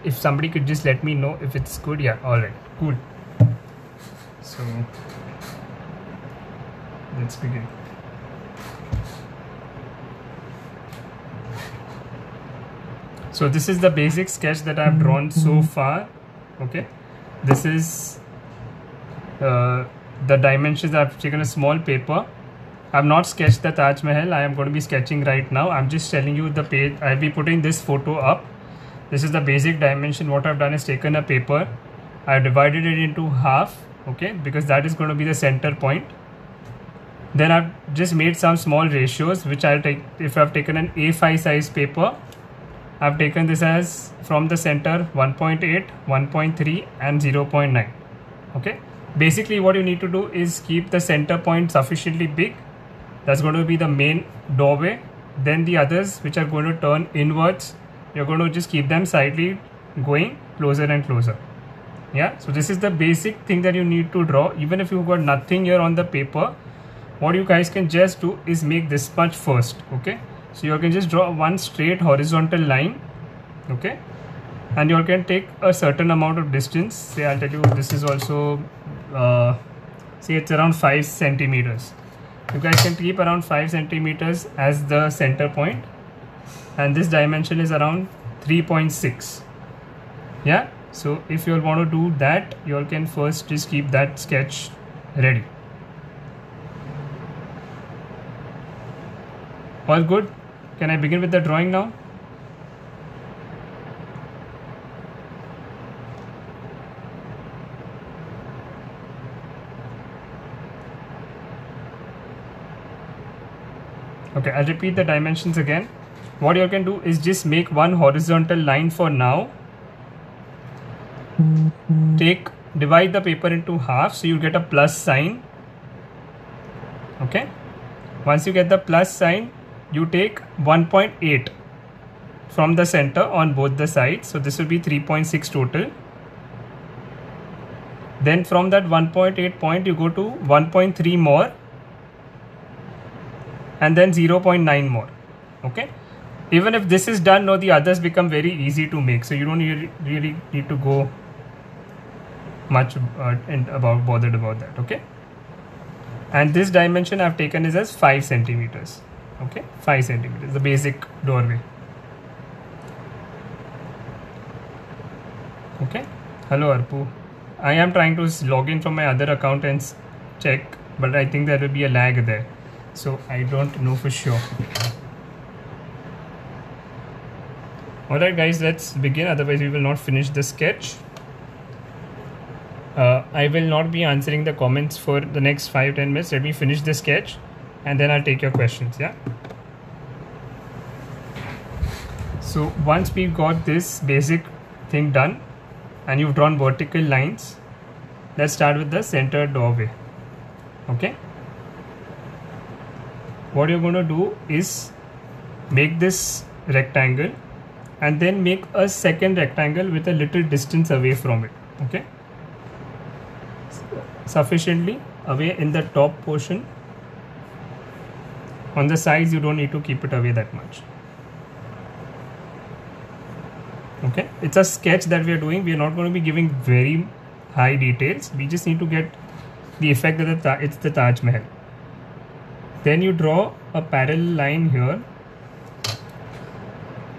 if somebody could just let me know if it's good. Yeah, all right, cool. So let's begin. So this is the basic sketch that I've drawn so far. Okay, this is the dimensions. I've taken a small paper. I've not sketched the Taj Mahal. I am going to be sketching right now. I'm just telling you the page. I'll be putting this photo up. This is the basic dimension. What I've done is taken a paper. I've divided it into half. Okay, because that is going to be the center point. Then I've just made some small ratios, which I'll take. If I've taken an A5 size paper, I've taken this as from the center 1.8, 1.3 and 0.9. Okay, basically what you need to do is keep the center point sufficiently big. That's going to be the main doorway. Then the others which are going to turn inwards, you're going to just keep them slightly going closer and closer. Yeah, so this is the basic thing that you need to draw. Even if you've got nothing here on the paper, what you guys can just do is make this much first. Okay, so you can just draw one straight horizontal line. Okay, and you can take a certain amount of distance. Say I'll tell you this is also say it's around 5 centimeters. You guys can keep around 5 centimeters as the center point, and this dimension is around 3.6. yeah, so if you all want to do that, you all can first just keep that sketch ready. All good? Can I begin with the drawing now? Okay, I'll repeat the dimensions again. What you can do is just make one horizontal line for now. Divide the paper into half, so you get a plus sign. Okay, once you get the plus sign, you take 1.8 from the center on both the sides, so this will be 3.6 total. Then from that 1.8 point you go to 1.3 more, and then 0.9 more. Okay, even if this is done, now the others become very easy to make, so you don't really need to go much bothered about that. Okay, and this dimension I've taken is as 5 centimeters. Okay, 5 centimeters, the basic doorway. Okay, hello Arpu. I am trying to log in from my other account and check, but I think there will be a lag there, so I don't know for sure. Alright guys, let's begin, otherwise we will not finish the sketch. I will not be answering the comments for the next 5-10 minutes. Let me finish the sketch and then I'll take your questions. Yeah, so once we've got this basic thing done and you've drawn vertical lines, let's start with the center doorway. Okay, what you're going to do is make this rectangle and then make a second rectangle with a little distance away from it. Okay, sufficiently away in the top portion. On the sides you don't need to keep it away that much. Okay, it's a sketch that we are doing. We are not going to be giving very high details. We just need to get the effect that it's the Taj Mahal. Then you draw a parallel line here,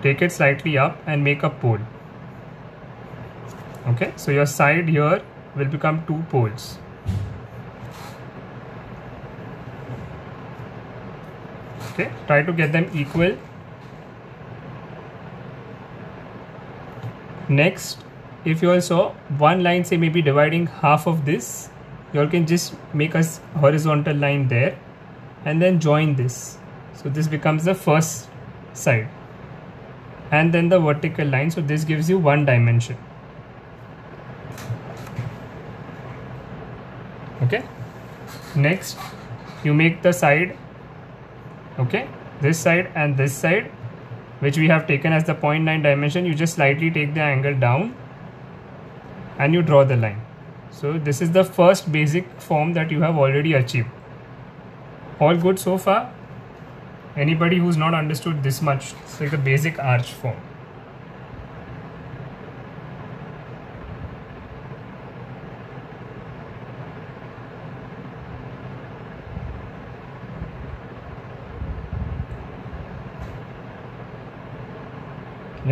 take it slightly up and make a pole. Okay, so your side here will become 2 poles. Okay, try to get them equal. Next, if you all saw one line, say maybe dividing half of this, you all can just make a horizontal line there and then join this. So this becomes the first side, and then the vertical line. So this gives you one dimension. Okay, next you make the side. Okay, this side and this side, which we have taken as the 0.9 dimension, you just slightly take the angle down and you draw the line. So this is the first basic form that you have already achieved. All good so far? Anybody who's not understood this much? It's like the basic arch form.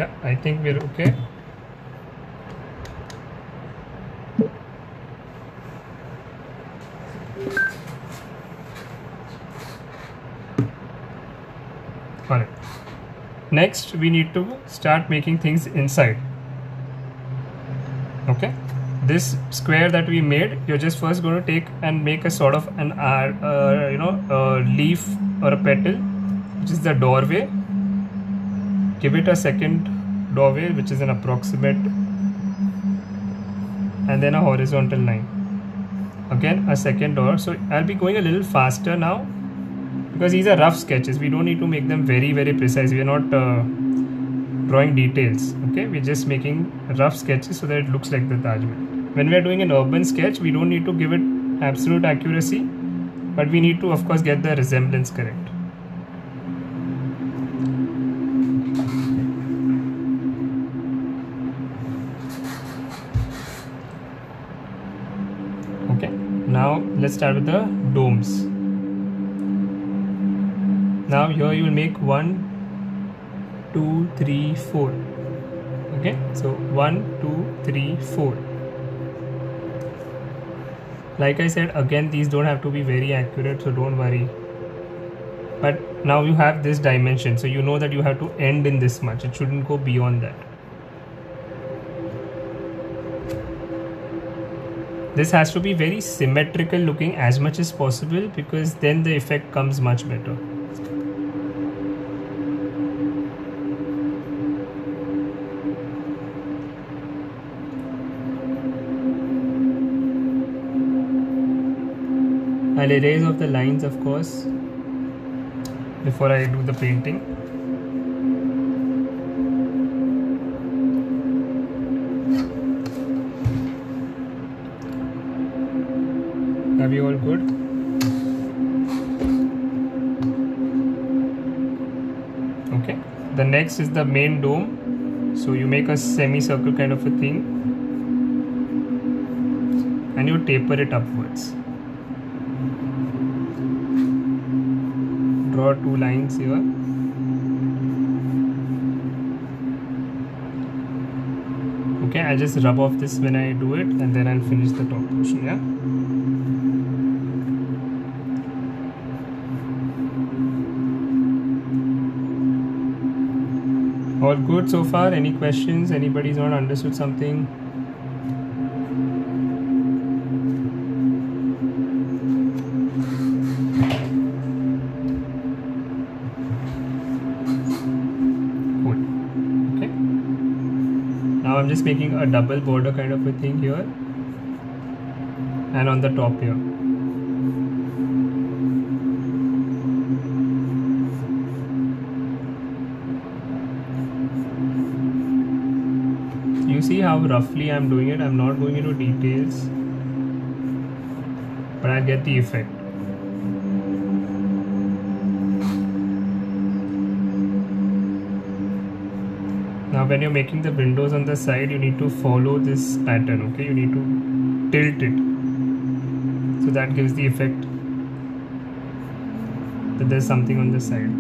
Yeah, I think we're okay. Alright. Next, we need to start making things inside. Okay. This square that we made, you're just first going to take and make a sort of an leaf or a petal, which is the doorway. Give it a second doorway, which is an approximate, and then a horizontal line. Again, a second door. So I'll be going a little faster now because these are rough sketches. We don't need to make them very, very precise. We are not drawing details. Okay, we're just making rough sketches so that it looks like the Taj Mahal. When we are doing an urban sketch, we don't need to give it absolute accuracy, but we need to, of course, get the resemblance correct. Okay, now let's start with the domes. Now here you will make 1, 2, 3, 4. Okay, so 1, 2, 3, 4. Like I said, again, these don't have to be very accurate, so don't worry. But now you have this dimension, so you know that you have to end in this much. It shouldn't go beyond that. This has to be very symmetrical looking as much as possible, because then the effect comes much better. I'll erase off the lines, of course, before I do the painting. Are we all good? Okay. The next is the main dome. So you make a semicircle kind of a thing and you taper it upwards. Draw 2 lines here. Okay, I'll just rub off this when I do it, and then I'll finish the top portion. Yeah. All good so far? Any questions? Anybody's not understood something? Now I'm just making a double border kind of a thing here and on the top here. You see how roughly I'm doing it. I'm not going into details, but I get the effect. Now when you're making the windows on the side, you need to follow this pattern, okay? You need to tilt it. So that gives the effect that there's something on the side.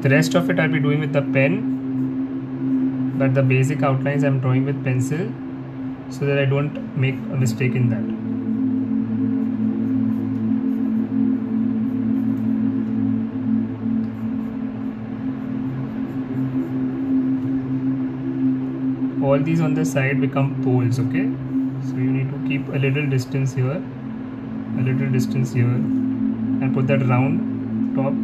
The rest of it I'll be doing with the pen, but the basic outlines I'm drawing with pencil so that I don't make a mistake in that. All these on the side become poles, okay? So you need to keep a little distance here, a little distance here, and put that round top.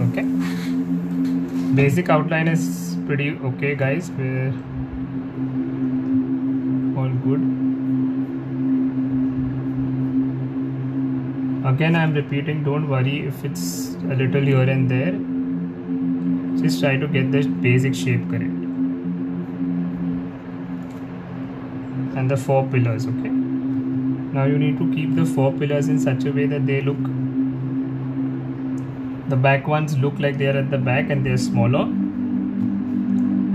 Okay. Basic outline is pretty okay, guys. We're all good. Again, I'm repeating, don't worry if it's a little here and there. Just try to get the basic shape correct. And the 4 pillars, okay? Now you need to keep the 4 pillars in such a way that the back ones look like they are at the back and they are smaller,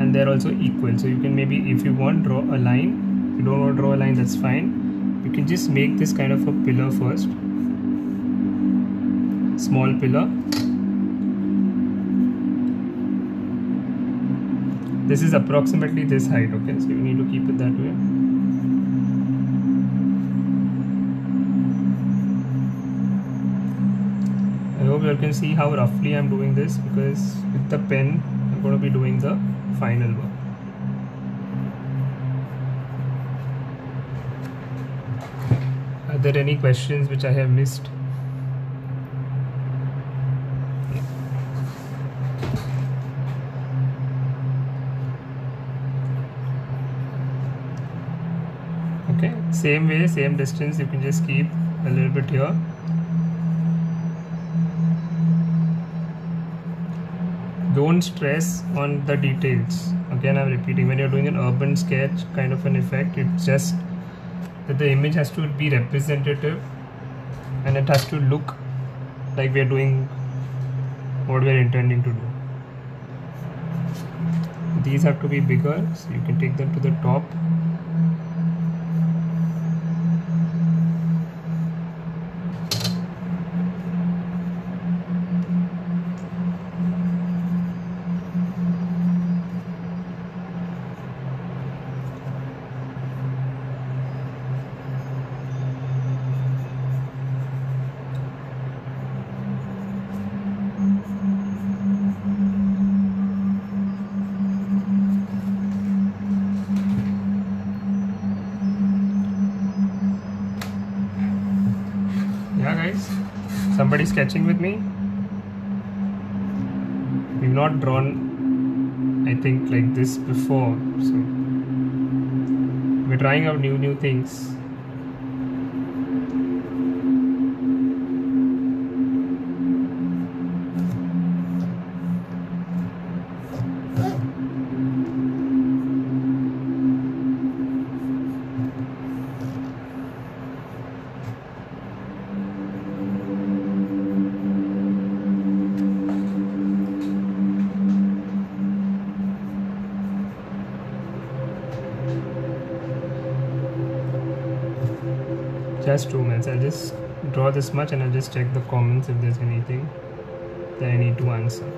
and they are also equal. So you can maybe, if you want, draw a line. If you don't want to draw a line, that's fine. You can just make this kind of a pillar first, small pillar. This is approximately this height, okay? So you need to keep it that way. I hope you can see how roughly I'm doing this, because with the pen I'm going to be doing the final work. Are there any questions which I have missed? Okay, same way, same distance, you can just keep a little bit here. Don't stress on the details. Again, I'm repeating, when you're doing an urban sketch kind of an effect, it's just that the image has to be representative and it has to look like we're doing what we're intending to do. These have to be bigger, so you can take them to the top. Yeah guys, somebody sketching with me? We've not drawn, I think, like this before, so we're trying out new things. Just 2 minutes. I'll just draw this much and I'll just check the comments if there's anything that I need to answer.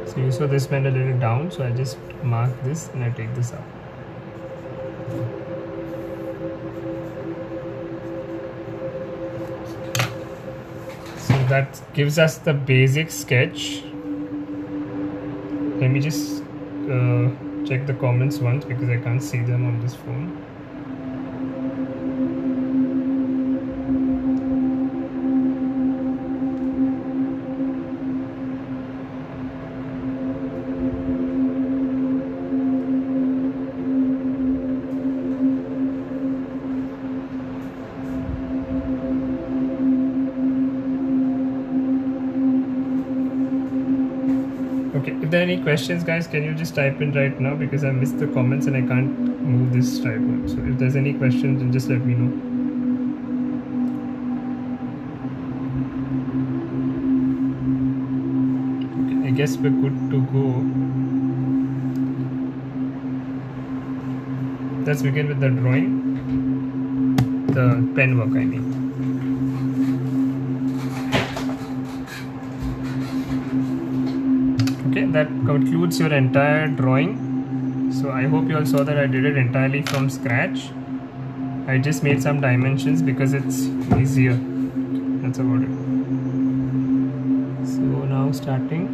So you saw this went a little down, so I just mark this and I take this up. So that gives us the basic sketch. Let me just check the comments once because I can't see them on this phone. Okay, if there are any questions, guys, can you just type in right now, because I missed the comments and I can't move this tripod. So if there's any questions, then just let me know. Okay, I guess we're good to go. Let's begin with the drawing, the pen work, I mean. Okay, that concludes your entire drawing. So I hope you all saw that I did it entirely from scratch. I just made some dimensions because it's easier. That's about it. So now starting.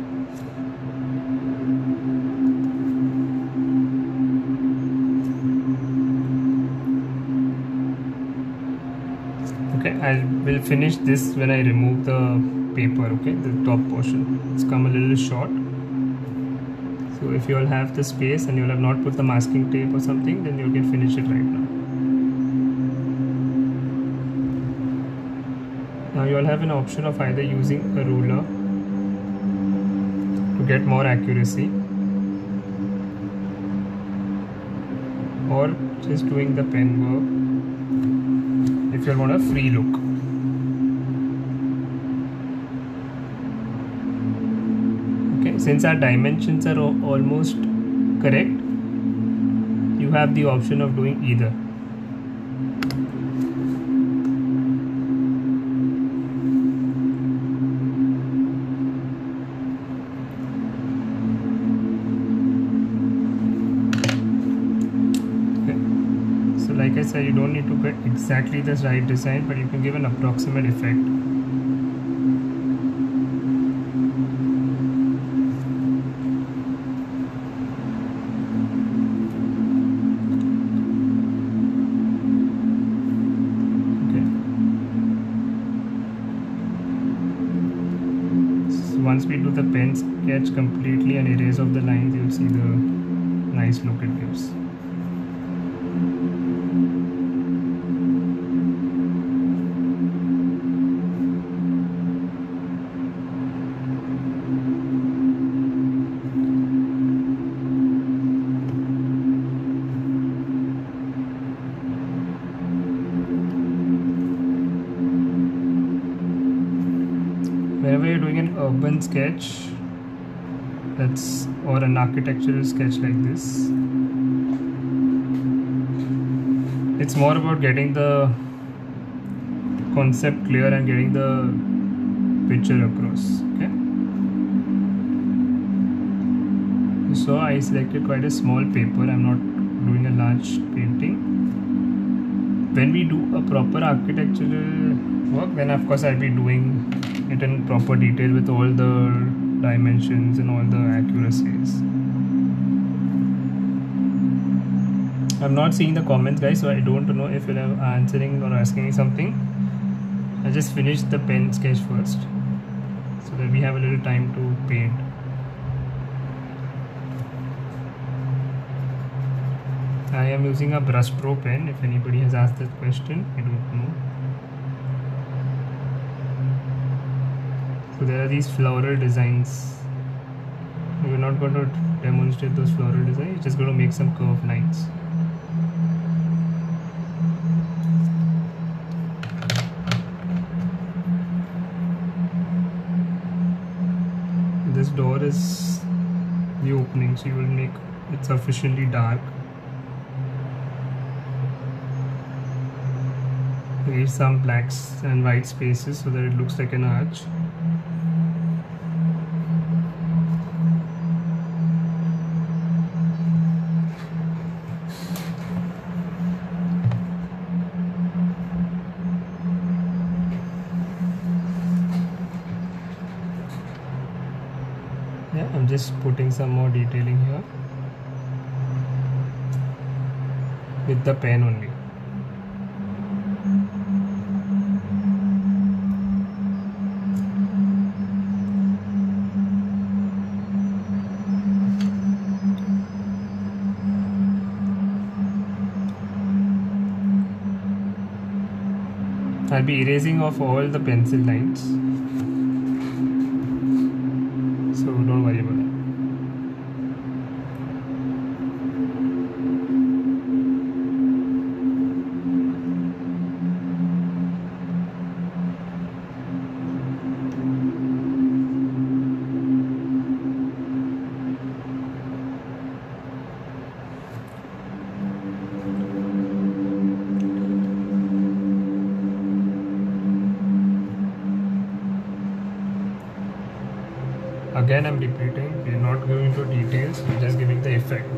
Okay, I will finish this when I remove the paper, okay, the top portion. It's come a little short. So if you all have the space and you all have not put the masking tape or something, then you can finish it right now. Now you all have an option of either using a ruler to get more accuracy, or just doing the pen work. if you want a free look. Okay, since our dimensions are almost correct, you have the option of doing either. Like I said, you don't need to get exactly the right design, but you can give an approximate effect. Okay. So once we do the pen sketch completely and erase off the lines, you'll see the nice look it gives. Whenever you're doing an urban sketch, or an architectural sketch like this, it's more about getting the concept clear and getting the picture across. Okay, so I selected quite a small paper. I'm not doing a large painting. When we do a proper architectural work, then of course I'll be doing it in proper detail with all the dimensions and all the accuracies. I'm not seeing the comments, guys, so I don't know if you're answering or asking something. I just finished the pen sketch first so that we have a little time to paint. I am using a brush pro pen. If anybody has asked that question, I don't know. So there are these floral designs. We're not going to demonstrate those floral designs, we're just going to make some curved lines. This door is the opening, so you will make it sufficiently dark. Leave some blacks and white spaces so that it looks like an arch. Yeah, I'm just putting some more detailing here with the pen only. I'll be erasing off all the pencil lines, so don't worry about it. Again, I'm repeating, we're not going into details, we're just giving the effect.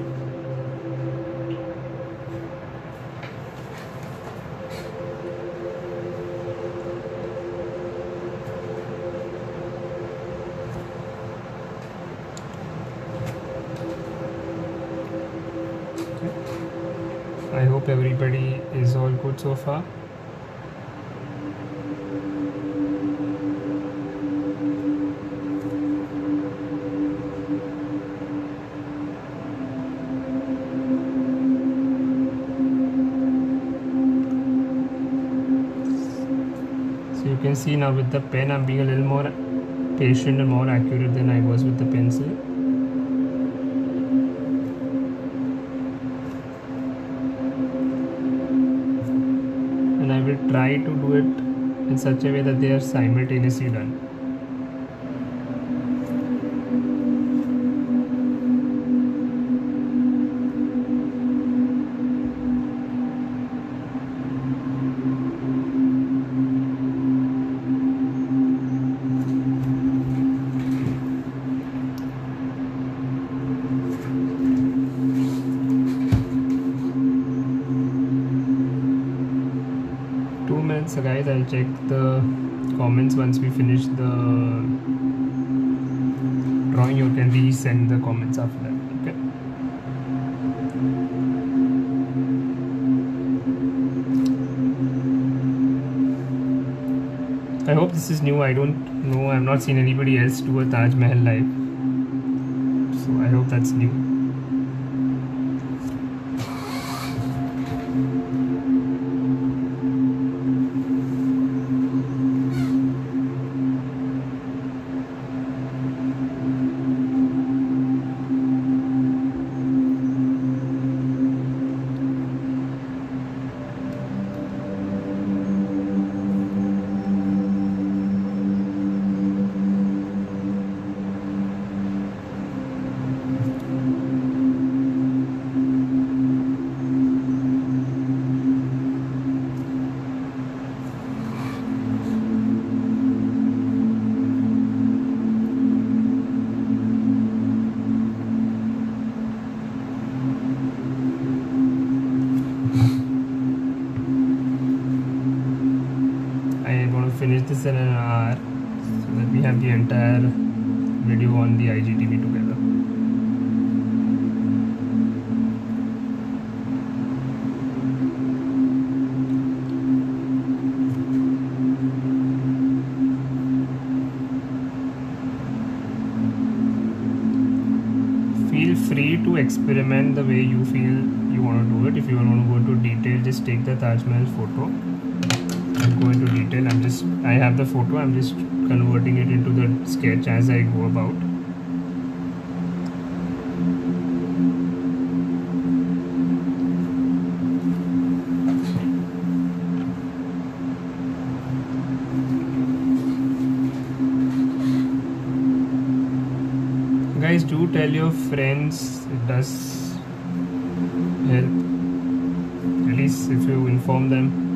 Okay. I hope everybody is all good so far. You can see now with the pen I'm being a little more patient and more accurate than I was with the pencil. And I will try to do it in such a way that they are simultaneously done. So guys, I'll check the comments once we finish the drawing. You can resend the comments after that. Okay. I hope this is new. I don't know. I've not seen anybody else do a Taj Mahal live. So I hope that's new. Finish this in an hour so that we have the entire video on the IGTV together. Feel free to experiment the way you feel you want to do it. If you want to go into detail, just take the Taj Mahal photo and go into detail. I have the photo, I'm just converting it into the sketch as I go about. Guys, do tell your friends, it does help, at least if you inform them.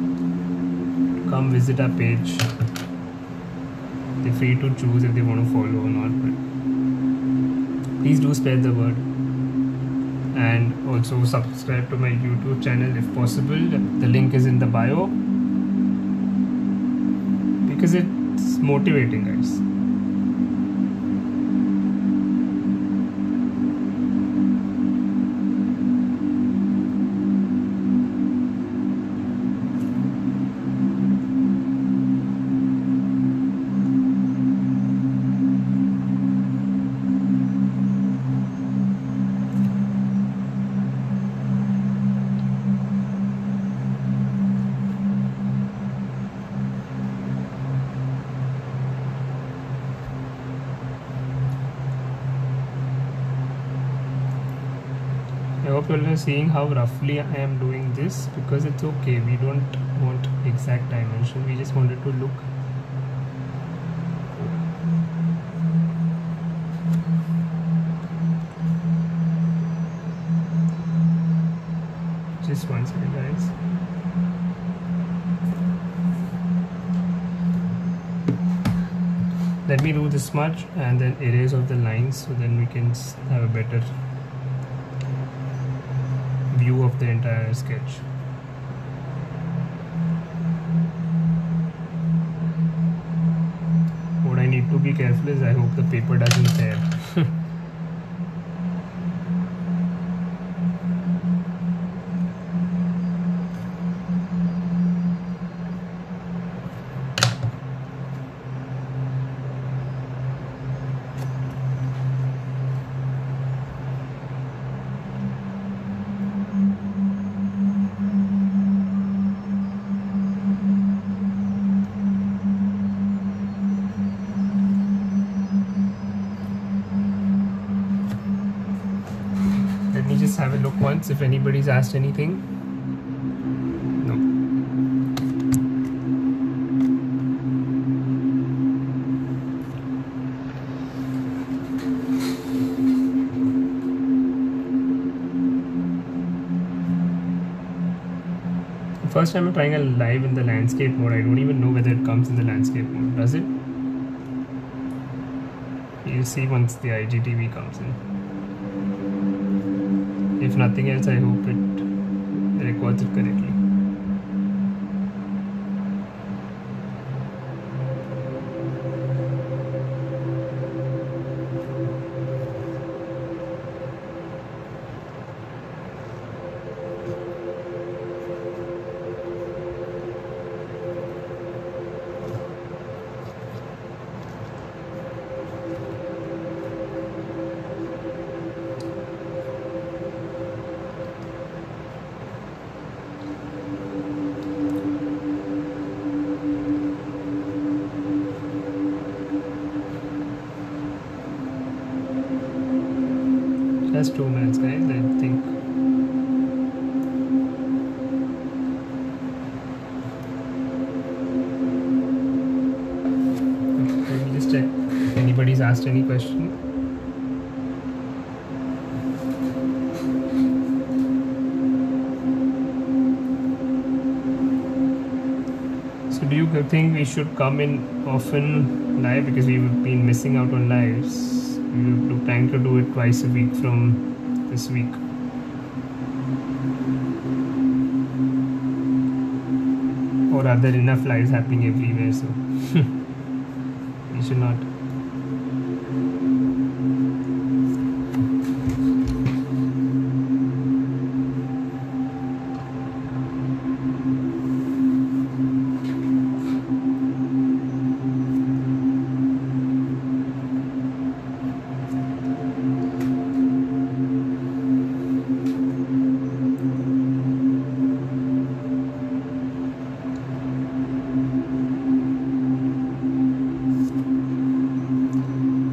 Come visit our page. They're free to choose if they want to follow or not, but please do spread the word, and also subscribe to my YouTube channel if possible. The link is in the bio because it's motivating, guys. I hope you are seeing how roughly I am doing this, because it's okay. We don't want exact dimension. We just want it to look just one second, guys. Let me do this much and then erase off the lines, so then we can have a better view of the entire sketch. What I need to be careful is I hope the paper doesn't tear. Let me just have a look once if anybody's asked anything. No. First time I'm trying a live in the landscape mode. I don't even know whether it comes in the landscape mode. Does it? You'll see once the IGTV comes in. If nothing else, I hope it records it correctly. Just 2 minutes, guys, I think. Let me just check if anybody's asked any question. So do you think we should come in often live, because we've been missing out on lives? We're planning to do it twice a week from this week. Or are there enough lives happening everywhere? So we should not.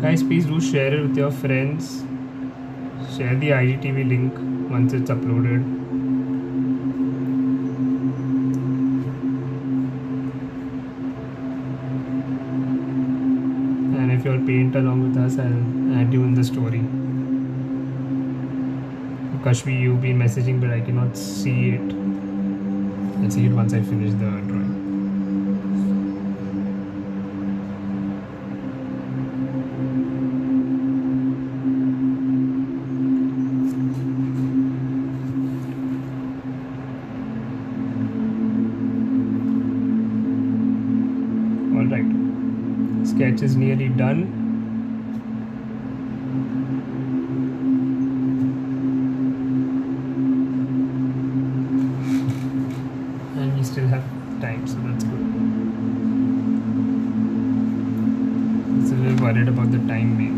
Guys, please do share it with your friends. Share the IGTV link once it's uploaded. And if you'll paint along with us, I'll add you in the story. Kashmi, you've been messaging, but I cannot see it. I'll see it once I finish the drawing. Sketch is nearly done. And we still have time, so that's good. Just a little worried about the time maybe.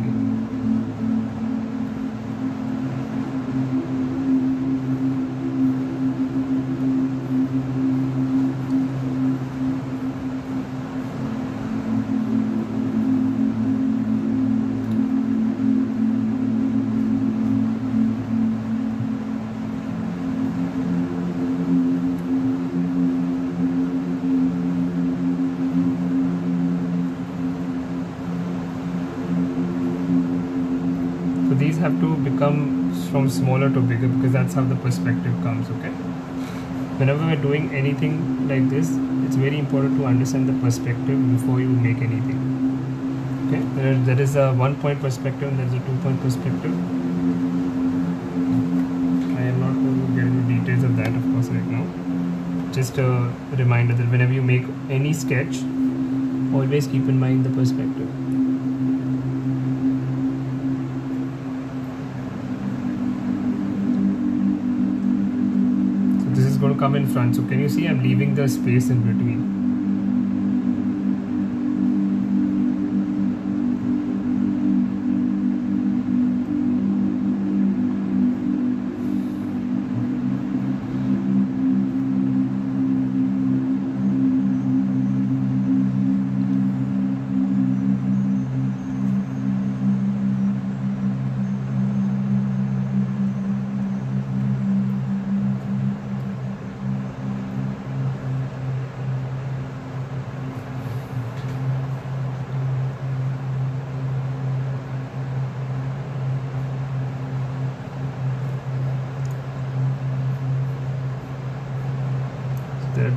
These have to become from smaller to bigger, because that's how the perspective comes. Okay, whenever we're doing anything like this, it's very important to understand the perspective before you make anything. Okay, there is a 1-point perspective and there's a 2-point perspective. I am not going to get into details of that, of course, right now. Just a reminder that whenever you make any sketch, always keep in mind the perspective. Going to come in front, so can you see I'm leaving the space in between?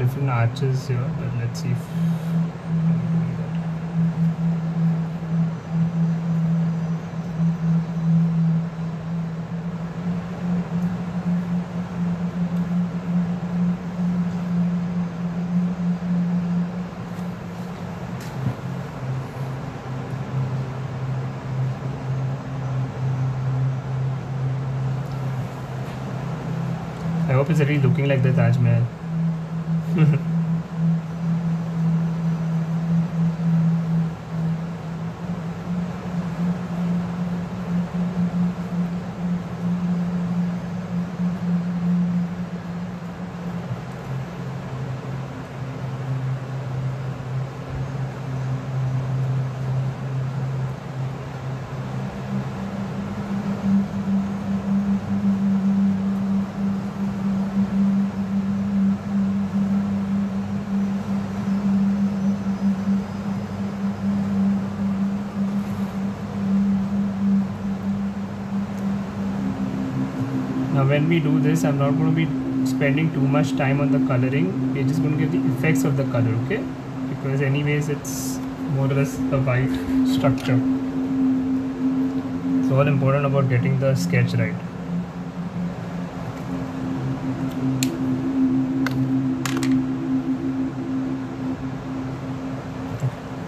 different arches here, but let's see if I hope it's really looking like the Taj Mahal. Now when we do this, I'm not going to be spending too much time on the coloring. We're just going to get the effects of the color, okay? Because anyways it's more or less a white structure. It's all important about getting the sketch right.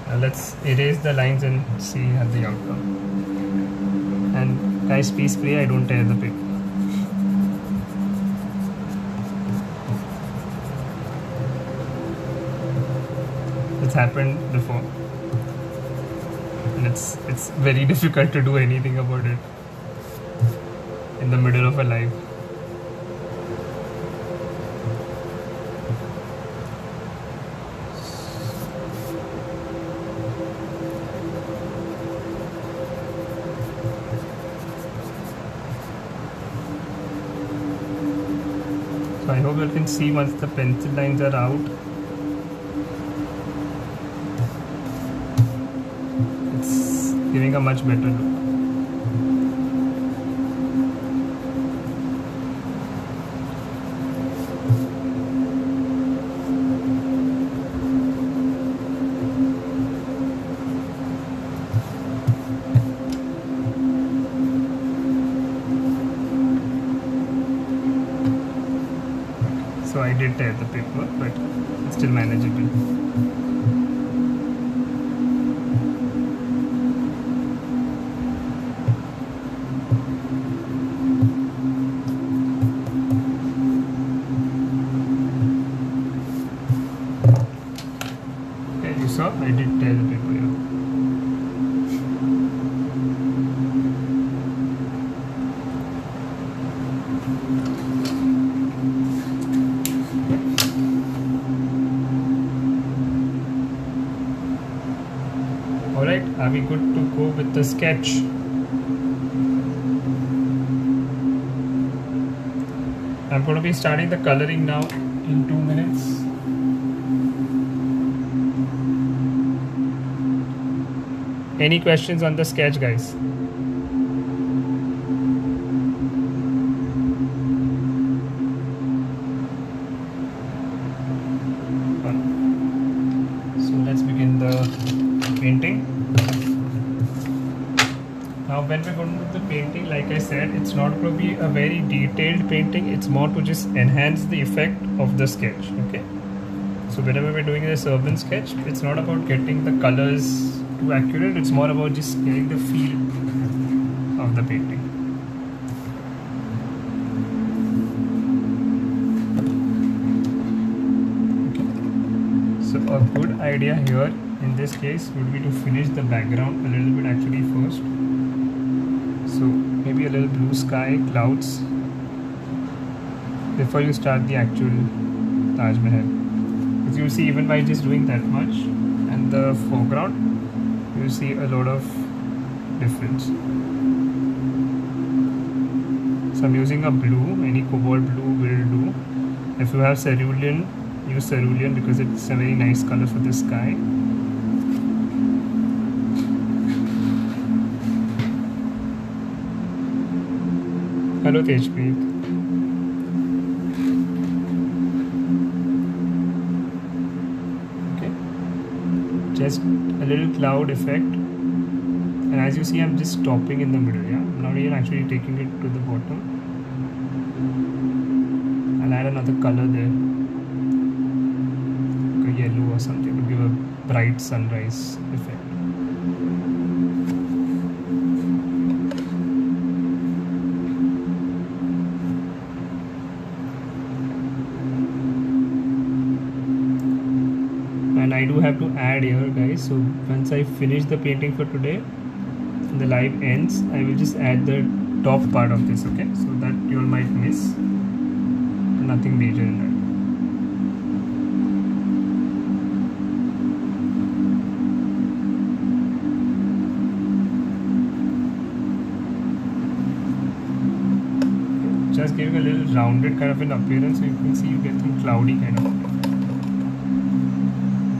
Now let's erase the lines and see the outcome. And guys, please pray I don't tear the paper. It's happened before, and it's very difficult to do anything about it in the middle of a live. So I hope you can see once the pencil lines are out. Giving a much better look. So I did tear the paper, but it's still manageable. So I did tear the paper here. Alright, are we good to go with the sketch? I'm going to be starting the coloring now in 2 minutes. Any questions on the sketch, guys? So let's begin the painting. Now when we're going to do the painting, like I said, it's not going to be a very detailed painting. It's more to just enhance the effect of the sketch, okay? So whenever we're doing this urban sketch, it's not about getting the colors too accurate, it's more about just getting the feel of the painting. Okay. So a good idea here in this case would be to finish the background a little bit actually first. So maybe a little blue sky, clouds, before you start the actual Taj Mahal. As you see, even by just doing that much and the foreground, you see a lot of difference. So I'm using a blue, any cobalt blue will do. If you have cerulean, use cerulean because it's a very nice color for the sky. Hello Tejpreet. just a little cloud effect, and as you see I'm just stopping in the middle. Yeah, I'm not even actually taking it to the bottom. I'll add another color there, like a yellow or something, to give a bright sunrise effect. And I do have to add here, guys, so once I finish the painting for today and the live ends, I will just add the top part of this, okay, so that you all might miss. Nothing major in that. Just giving a little rounded kind of an appearance, so you can see you get some cloudy kind of.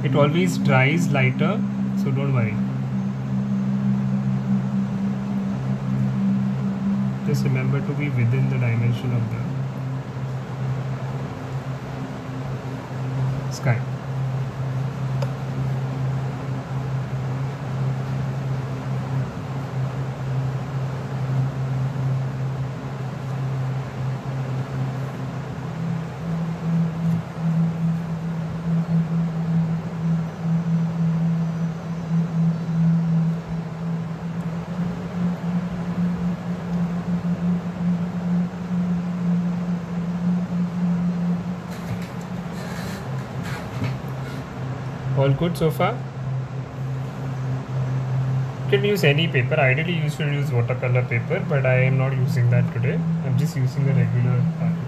It always dries lighter, so don't worry. Just remember to be within the dimension of the sky. All good so far? You can use any paper. Ideally you should use watercolor paper, but I am not using that today. I'm just using a regular paper.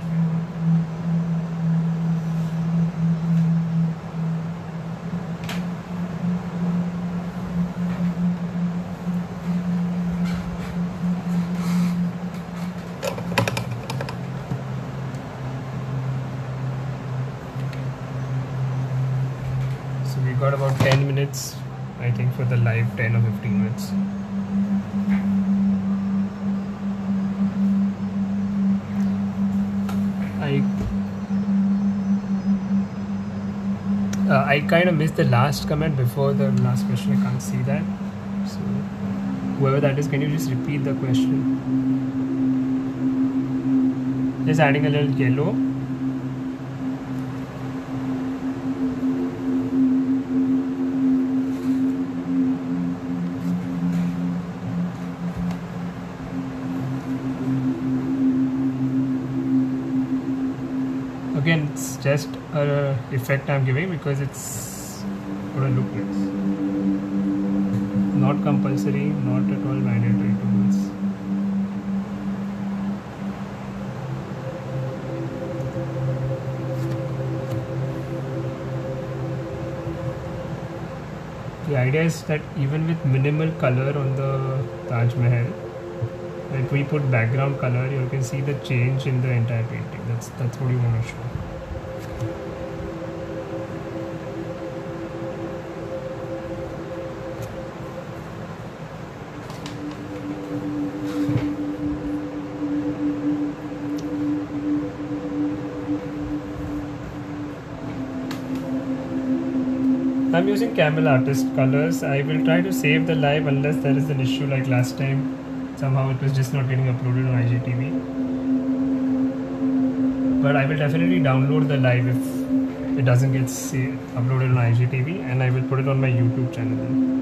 We got about 10 minutes, I think, for the live, 10 or 15 minutes. I kind of missed the last comment before the last question. I can't see that. So whoever that is, can you just repeat the question? Just adding a little yellow. Again, it's just a effect I'm giving because it's gonna look nice. Not compulsory, not at all mandatory to do this. The idea is that even with minimal color on the Taj Mahal, if we put background color, you can see the change in the entire painting. That's what you want to show. I'm using Camel Artist colors. I will try to save the live unless there is an issue like last time. Somehow it was just not getting uploaded on IGTV. But I will definitely download the live if it doesn't get uploaded on IGTV, and I will put it on my YouTube channel then.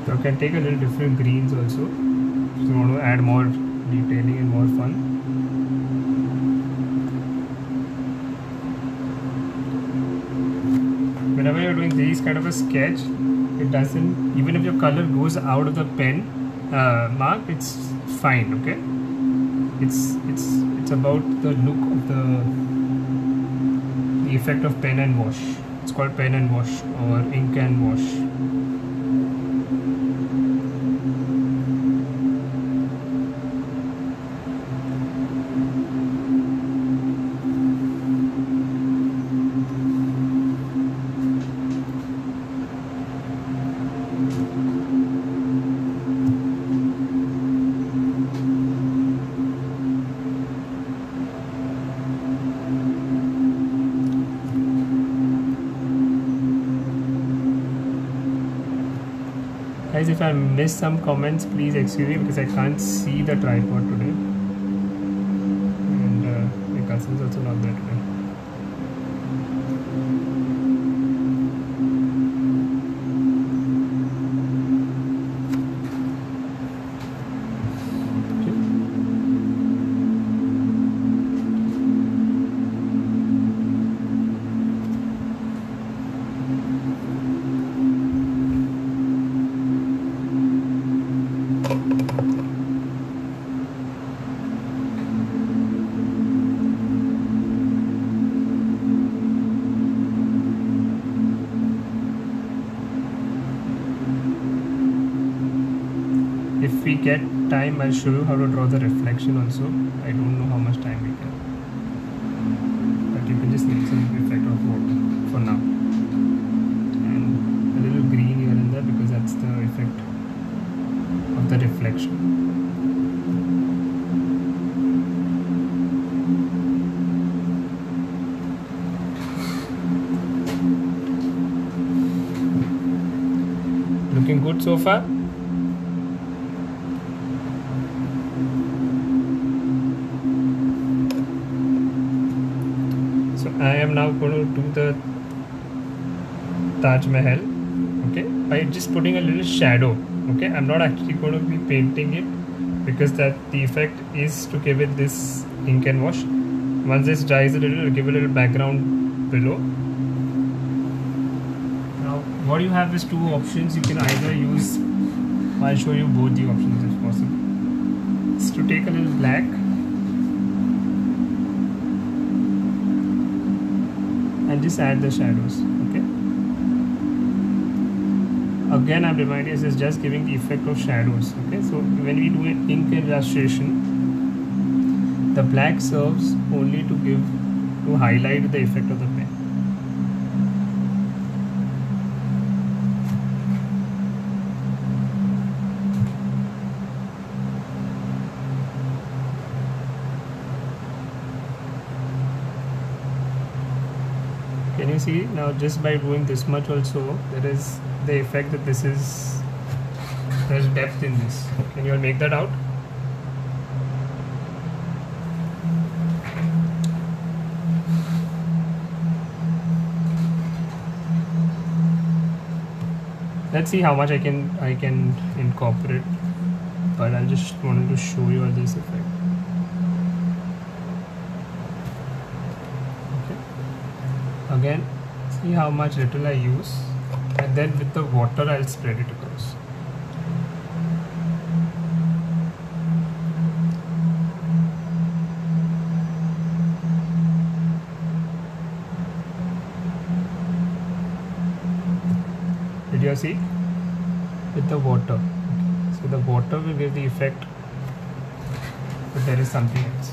You can take a little different greens also if you want to add more detailing and more fun. Whenever you're doing these kind of a sketch, it doesn't, even if your color goes out of the pen mark, it's fine, okay? It's about the look of the effect of pen and wash. It's called pen and wash or ink and wash. Guys, if I miss some comments, please excuse me because I can't see the tripod today, and my cousin's also not there today. If we get time, I'll show you how to draw the reflection also. I don't know how much time we get, but you can just make some effect of water for now, and a little green here and there because that's the effect of the reflection. Looking good so far? I am now going to do the Taj Mahal, okay, by just putting a little shadow, okay. I'm not actually going to be painting it because that the effect is to give it this ink and wash. Once this dries a little, it'll give a little background below. Now what you have is two options. You can either use, I'll show you both the options if possible. It's to take a little black and just add the shadows, okay. Again, I'm reminding you, this is just giving the effect of shadows, okay. So when we do an ink illustration, the black serves only to highlight the effect of the pen. Can you see now, just by doing this much also, there is the effect that there's depth in this. Can you all make that out? Let's see how much I can incorporate, but I just wanted to show you all this effect. Again, see how much little I use, and then with the water I'll spread it across. Did you see? With the water. So the water will give the effect, but there is something else.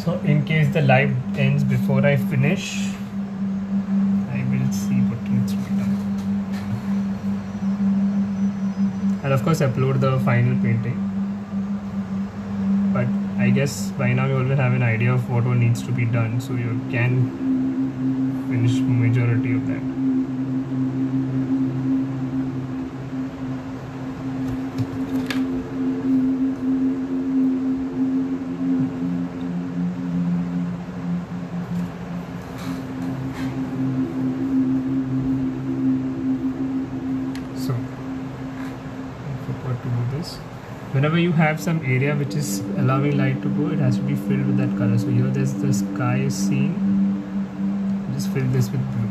So in case the live ends before I finish, I will see what needs to be done. I'll of course upload the final painting, but I guess by now you all will have an idea of what all needs to be done, so you can finish majority of that. Whenever you have some area which is allowing light to go, it has to be filled with that color. So here there's the sky is seen, just fill this with blue.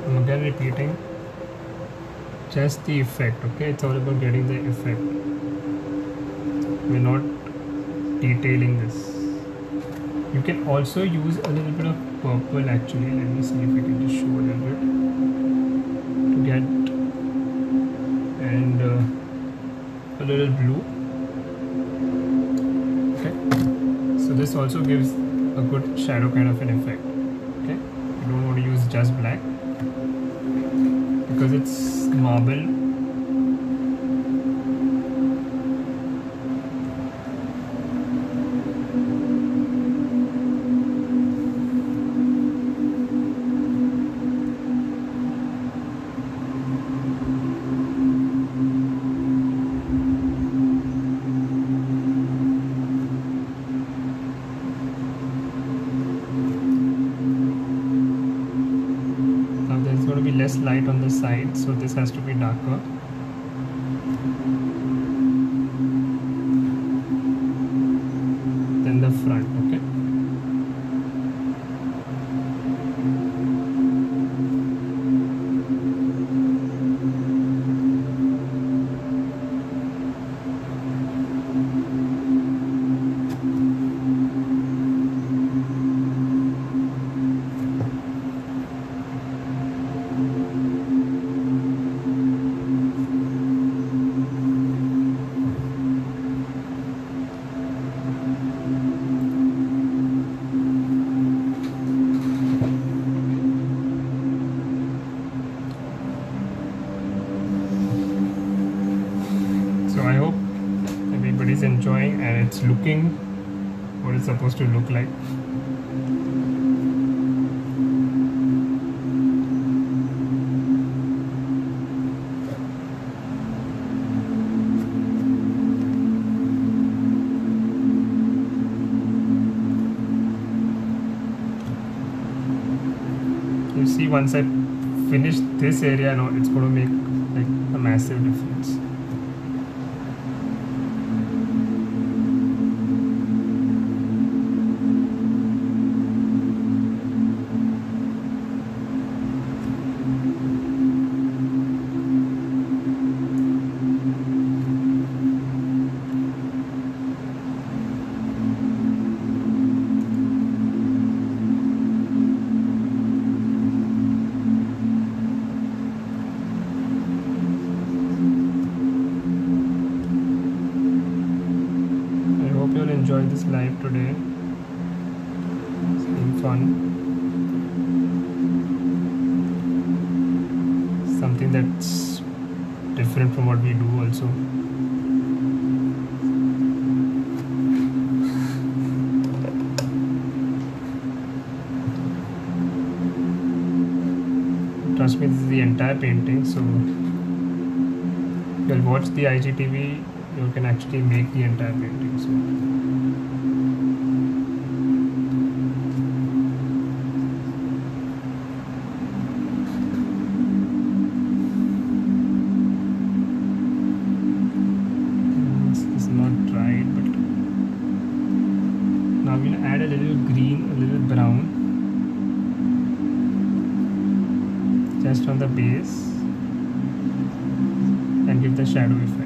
I'm again repeating, just the effect. Okay, it's all about getting the effect. We're not detailing this. You can also use a little bit of purple actually. Let me see if we can just show a little bit to get, and a little blue. Okay, so this also gives a good shadow kind of an effect. Okay, you don't want to use just black because it's marble. Less light on the side, so this has to be darker. Than the front. Okay. So I hope everybody's enjoying and it's looking what it's supposed to look like. You see, once I finish this area now, it's going to make like a massive difference. You'll enjoy this live today. It's been fun. Something that's different from what we do also. Trust me, this is the entire painting, so you'll watch the IGTV, you can actually make the entire painting. So this is not dried, but now we'll add a little green, a little brown just on the base and give the shadow effect.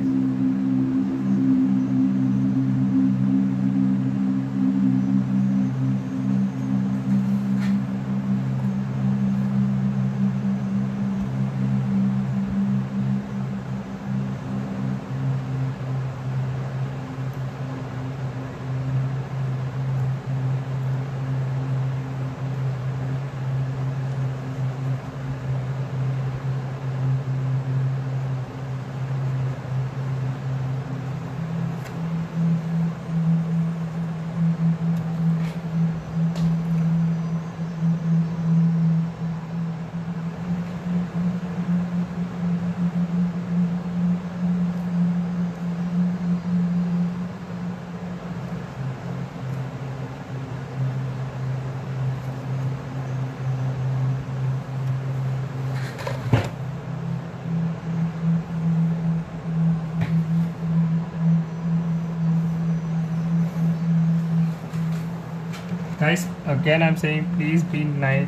Guys, again I'm saying please be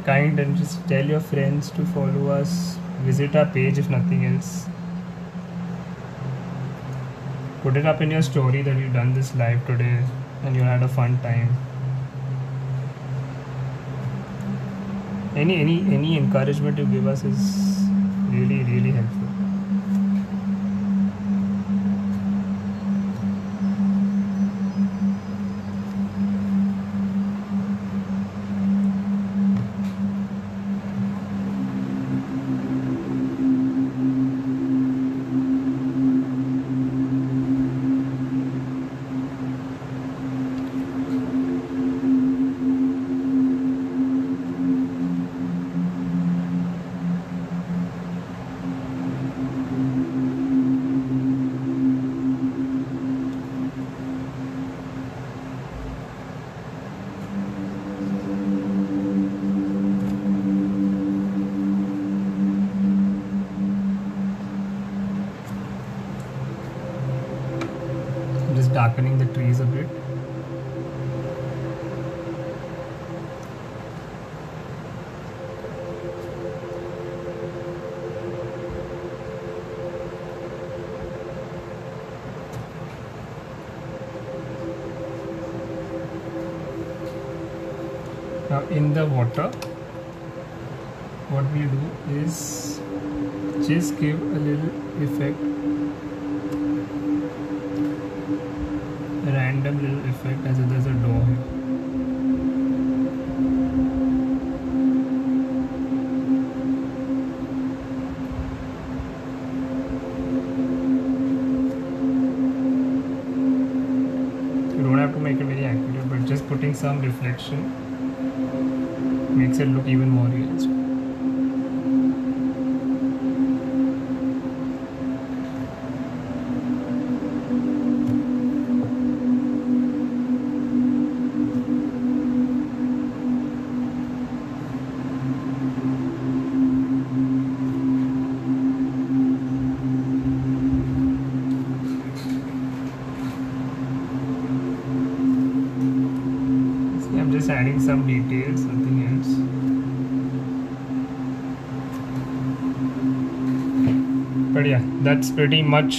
kind and just tell your friends to follow us, visit our page if nothing else. Put it up in your story that you've done this live today and you had a fun time. Any encouragement you give us is really helpful. Just darkening the trees a bit. Now in the water, what we do is just give a little effect, a random little effect as if there's a door here. You don't have to make it very accurate, but just putting some reflection makes it look even more realistic. I'm just adding some details, nothing else. But yeah, that's pretty much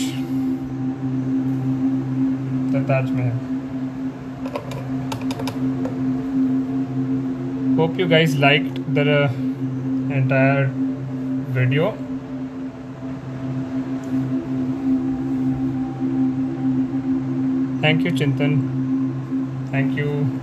the Taj Mahal. Hope you guys liked the entire video. Thank you, Chintan. Thank you.